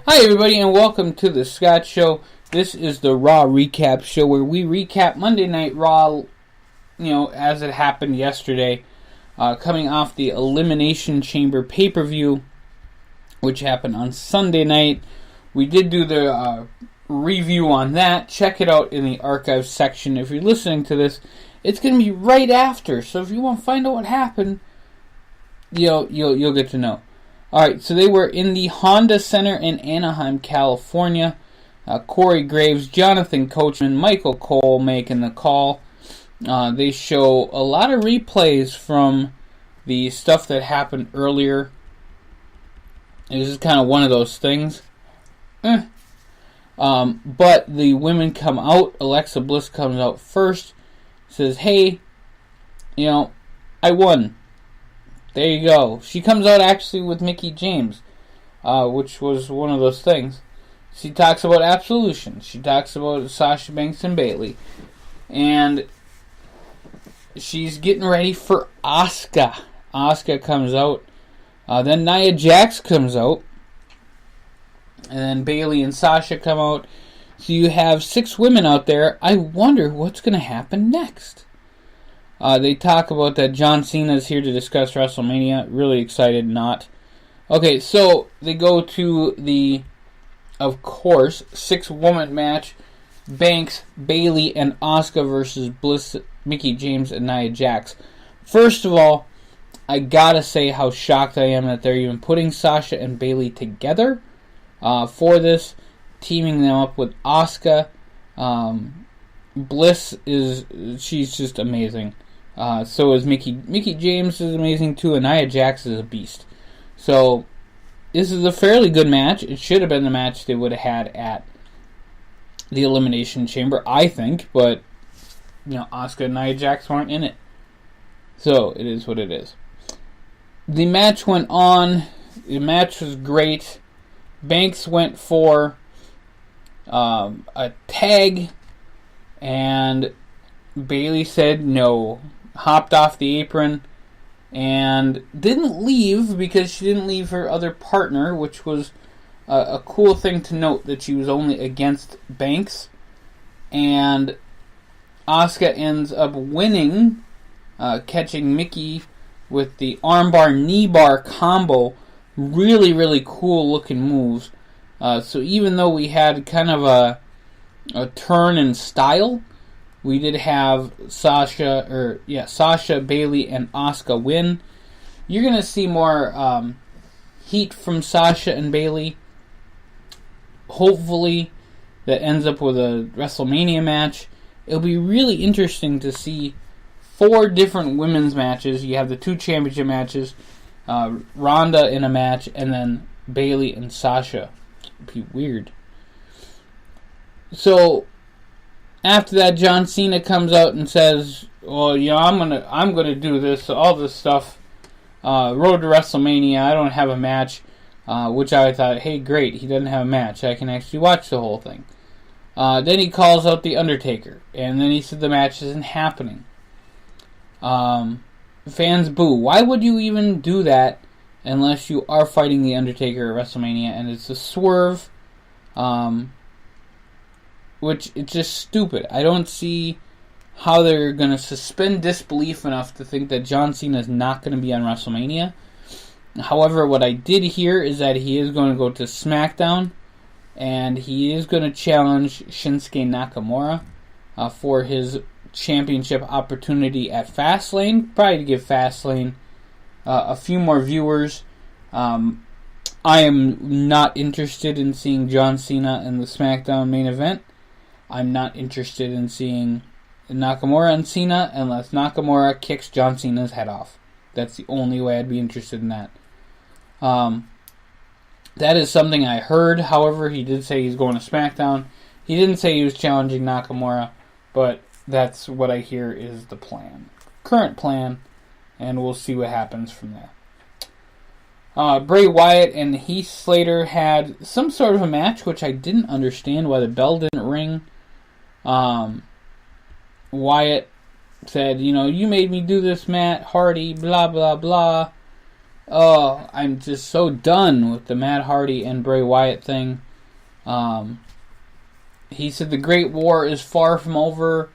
Hi everybody and welcome to the Scott Show. This is the Raw Recap show where we recap Monday Night Raw, as it happened yesterday, coming off the Elimination Chamber pay-per-view, which happened on Sunday night. We did do the review on that. Check it out in the archives section. If you're listening to this, it's going to be right after, so if you want to find out what happened, you'll get to know. Alright, so they were in the Honda Center in Anaheim, California. Corey Graves, Jonathan Coachman, Michael Cole making the call. They show a lot of replays from the stuff that happened earlier. This is kind of one of those things. But the women come out. Alexa Bliss comes out first. Says, hey, I won. There you go. She comes out actually with Mickie James, which was one of those things. She talks about absolution. She talks about Sasha Banks and Bayley. And she's getting ready for Asuka. Asuka comes out. Then Nia Jax comes out. And then Bayley and Sasha come out. So you have 6 women out there. I wonder what's going to happen next. They talk about that John Cena is here to discuss WrestleMania. Really excited, not. Okay, so they go to the, of course, 6-woman match. Banks, Bayley, and Asuka versus Bliss, Mickie James, and Nia Jax. First of all, I gotta say how shocked I am that they're even putting Sasha and Bayley together for this, teaming them up with Asuka. Bliss she's just amazing. So is Mickie. Mickie James is amazing too, and Nia Jax is a beast. So this is a fairly good match. It should have been the match they would have had at the Elimination Chamber, I think. But Asuka and Nia Jax weren't in it, so it is what it is. The match went on. The match was great. Banks went for a tag, and Bayley said no. Hopped off the apron and didn't leave because she didn't leave her other partner, which was a cool thing to note, that she was only against Banks. And Asuka ends up winning, catching Mickie with the armbar knee bar combo. Really, really cool looking moves. So even though we had kind of a turn in style, we did have Sasha, Bayley, and Asuka win. You're going to see more heat from Sasha and Bayley. Hopefully, that ends up with a WrestleMania match. It'll be really interesting to see 4 different women's matches. You have the 2 championship matches, Ronda in a match, and then Bayley and Sasha. It'd be weird. So after that, John Cena comes out and says, "Well, I'm gonna do this, all this stuff. Road to WrestleMania. I don't have a match," which I thought, hey, great, he doesn't have a match. I can actually watch the whole thing. Then he calls out the Undertaker, and then he said the match isn't happening. Fans boo. Why would you even do that unless you are fighting the Undertaker at WrestleMania? And it's a swerve. Which it's just stupid. I don't see how they're going to suspend disbelief enough to think that John Cena is not going to be on WrestleMania. However, what I did hear is that he is going to go to SmackDown, and he is going to challenge Shinsuke Nakamura for his championship opportunity at Fastlane, probably to give Fastlane a few more viewers. I am not interested in seeing John Cena in the SmackDown main event. I'm not interested in seeing Nakamura and Cena unless Nakamura kicks John Cena's head off. That's the only way I'd be interested in that. That is something I heard. However, he did say he's going to SmackDown. He didn't say he was challenging Nakamura, but that's what I hear is the plan. Current plan, and we'll see what happens from there. Bray Wyatt and Heath Slater had some sort of a match, which I didn't understand why the bell didn't ring. Wyatt said, you made me do this, Matt Hardy, blah, blah, blah. Oh, I'm just so done with the Matt Hardy and Bray Wyatt thing. He said the Great War is far from over,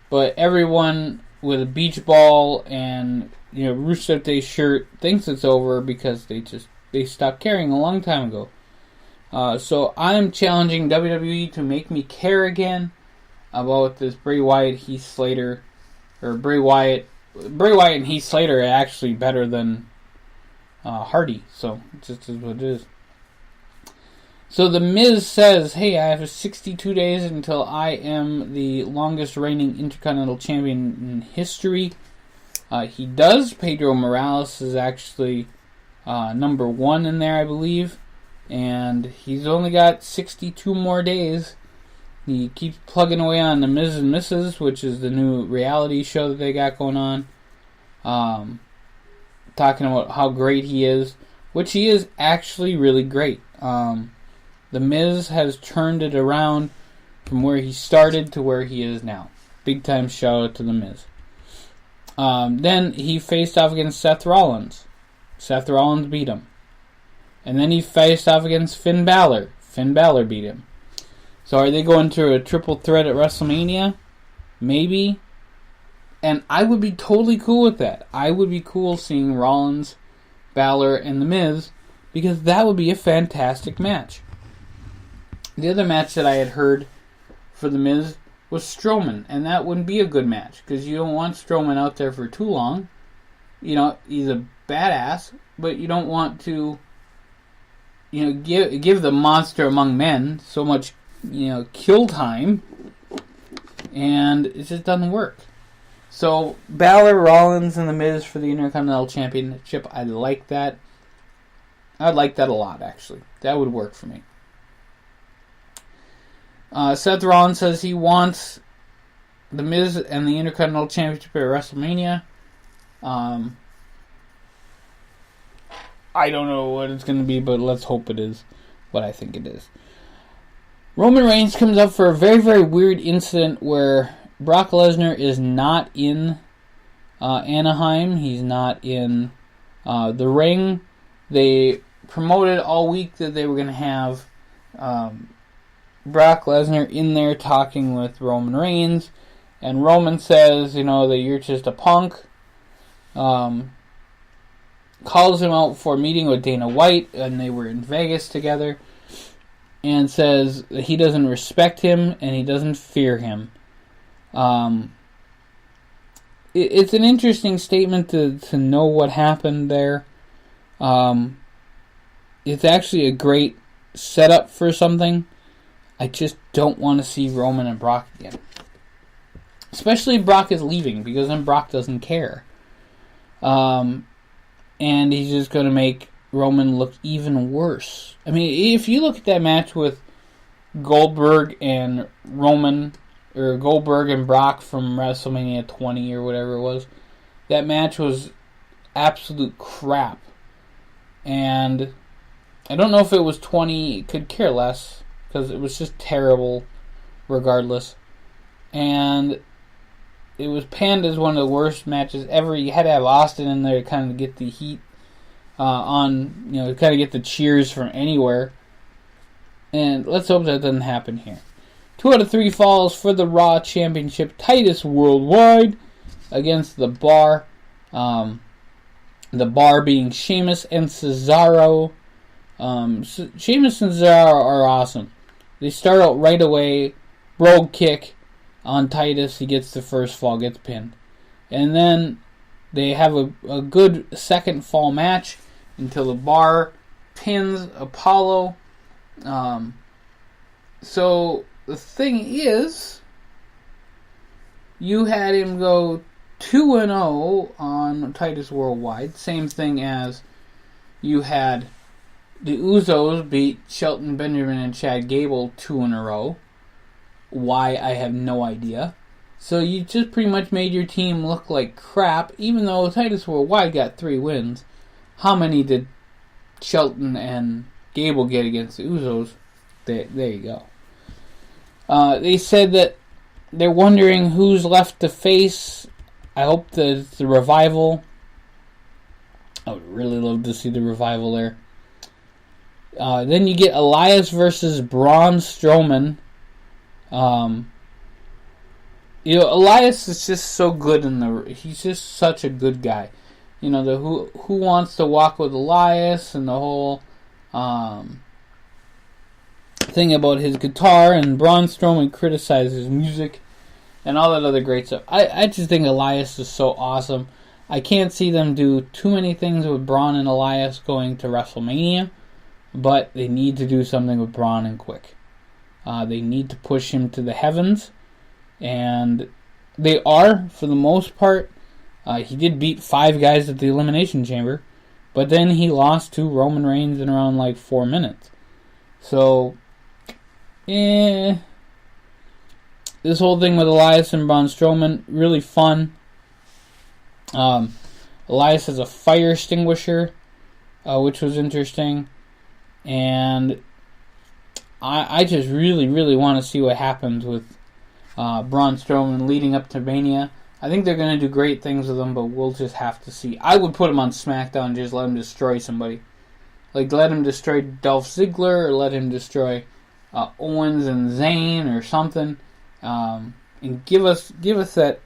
but everyone with a beach ball and Rusev Day shirt thinks it's over because they stopped caring a long time ago. So I'm challenging WWE to make me care again about this Bray Wyatt, Heath Slater, or Bray Wyatt and Heath Slater are actually better than Hardy. So it just is what it is. So The Miz says, hey, I have 62 days until I am the longest reigning Intercontinental Champion in history. He does. Pedro Morales is actually number 1 in there, I believe. And he's only got 62 more days. He keeps plugging away on The Miz and Mrs., which is the new reality show that they got going on. Talking about how great he is, which he is actually really great. The Miz has turned it around from where he started to where he is now. Big time shout out to The Miz. Then he faced off against Seth Rollins. Seth Rollins beat him. And then he faced off against Finn Balor. Finn Balor beat him. So are they going to a triple threat at WrestleMania? Maybe. And I would be totally cool with that. I would be cool seeing Rollins, Balor, and The Miz, because that would be a fantastic match. The other match that I had heard for The Miz was Strowman, and that wouldn't be a good match, because you don't want Strowman out there for too long. He's a badass, but you don't want to, give the monster among men so much, kill time, and it just doesn't work. So, Balor, Rollins, and The Miz for the Intercontinental Championship, I like that. I'd like that a lot, actually. That would work for me. Seth Rollins says he wants The Miz and the Intercontinental Championship at WrestleMania. I don't know what it's going to be, but let's hope it is what I think it is. Roman Reigns comes up for a very, very weird incident where Brock Lesnar is not in Anaheim. He's not in the ring. They promoted all week that they were going to have Brock Lesnar in there talking with Roman Reigns, and Roman says, that you're just a punk, calls him out for a meeting with Dana White, and they were in Vegas together, and says that he doesn't respect him, and he doesn't fear him. It's an interesting statement to know what happened there. It's actually a great setup for something. I just don't want to see Roman and Brock again. Especially if Brock is leaving, because then Brock doesn't care. And he's just going to make Roman look even worse. I mean, if you look at that match with Goldberg and Roman, or Goldberg and Brock from WrestleMania 20 or whatever it was, that match was absolute crap. And I don't know if it was 20, could care less, because it was just terrible regardless. And it was panned as one of the worst matches ever. You had to have Austin in there to kind of get the heat on, to kind of get the cheers from anywhere. And let's hope that doesn't happen here. 2 out of 3 falls for the Raw Championship. Titus Worldwide against The Bar. The Bar being Sheamus and Cesaro. Sheamus and Cesaro are awesome. They start out right away. Brogue kick on Titus. He gets the first fall, gets pinned. And then they have a good second fall match until The Bar pins Apollo. So the thing is, you had him go 2-0 on Titus Worldwide. Same thing as you had the Usos beat Shelton Benjamin and Chad Gable 2 in a row. Why, I have no idea. So you just pretty much made your team look like crap, even though Titus Worldwide got 3 wins. How many did Shelton and Gable get against the Usos? There you go. They said that they're wondering who's left to face. I hope the Revival. I would really love to see the revival there. Then you get Elias versus Braun Strowman. Elias is just so good he's just such a good guy. The who wants to walk with Elias and the whole thing about his guitar, and Braun Strowman criticizes his music and all that other great stuff. I just think Elias is so awesome. I can't see them do too many things with Braun and Elias going to WrestleMania, but they need to do something with Braun and quick. They need to push him to the heavens, and they are, for the most part. He did beat 5 guys at the Elimination Chamber, but then he lost to Roman Reigns in around 4 minutes. So, this whole thing with Elias and Braun Strowman, really fun. Elias has a fire extinguisher, which was interesting. And I just really, really want to see what happens with Braun Strowman leading up to Mania. I think they're going to do great things with him, but we'll just have to see. I would put him on SmackDown and just let him destroy somebody. Let him destroy Dolph Ziggler, or let him destroy Owens and Zayn or something. And give us that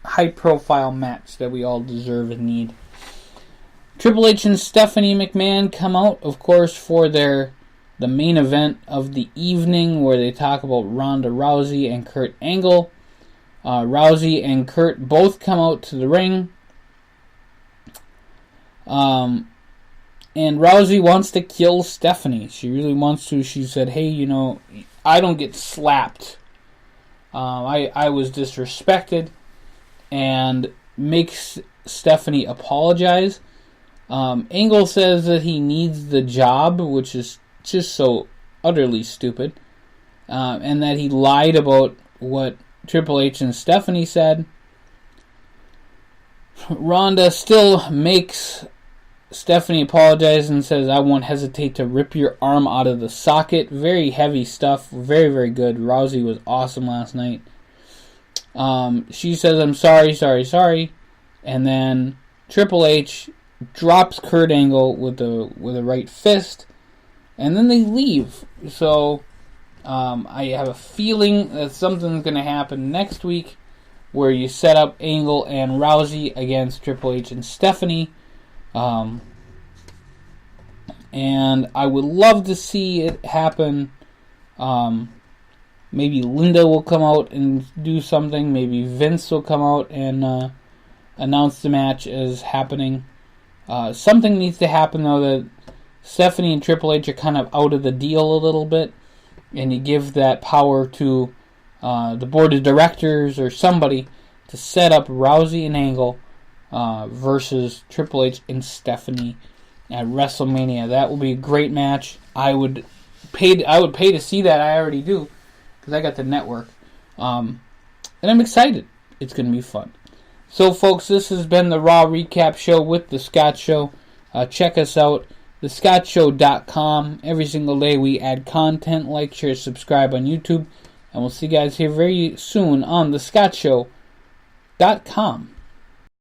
high-profile match that we all deserve and need. Triple H and Stephanie McMahon come out, of course, for the main event of the evening, where they talk about Ronda Rousey and Kurt Angle. Rousey and Kurt both come out to the ring. And Rousey wants to kill Stephanie. She really wants to. She said, hey, I don't get slapped. I was disrespected. And makes Stephanie apologize. Angle says that he needs the job, which is just so utterly stupid. And that he lied about what Triple H and Stephanie said. Ronda still makes Stephanie apologize and says, I won't hesitate to rip your arm out of the socket. Very heavy stuff. Very, very good. Rousey was awesome last night. She says, I'm sorry. And then Triple H drops Kurt Angle with a right fist. And then they leave. So I have a feeling that something's going to happen next week where you set up Angle and Rousey against Triple H and Stephanie. And I would love to see it happen. Maybe Linda will come out and do something. Maybe Vince will come out and announce the match as happening. Something needs to happen, though, that Stephanie and Triple H are kind of out of the deal a little bit. And you give that power to the board of directors or somebody to set up Rousey and Angle versus Triple H and Stephanie at WrestleMania. That will be a great match. I would pay to see that. I already do, because I got the network. And I'm excited. It's going to be fun. So, folks, this has been the Raw Recap Show with The Scott Show. Check us out, thescottshow.com. Every single day we add content. Like, share, subscribe on YouTube. And we'll see you guys here very soon on thescottshow.com.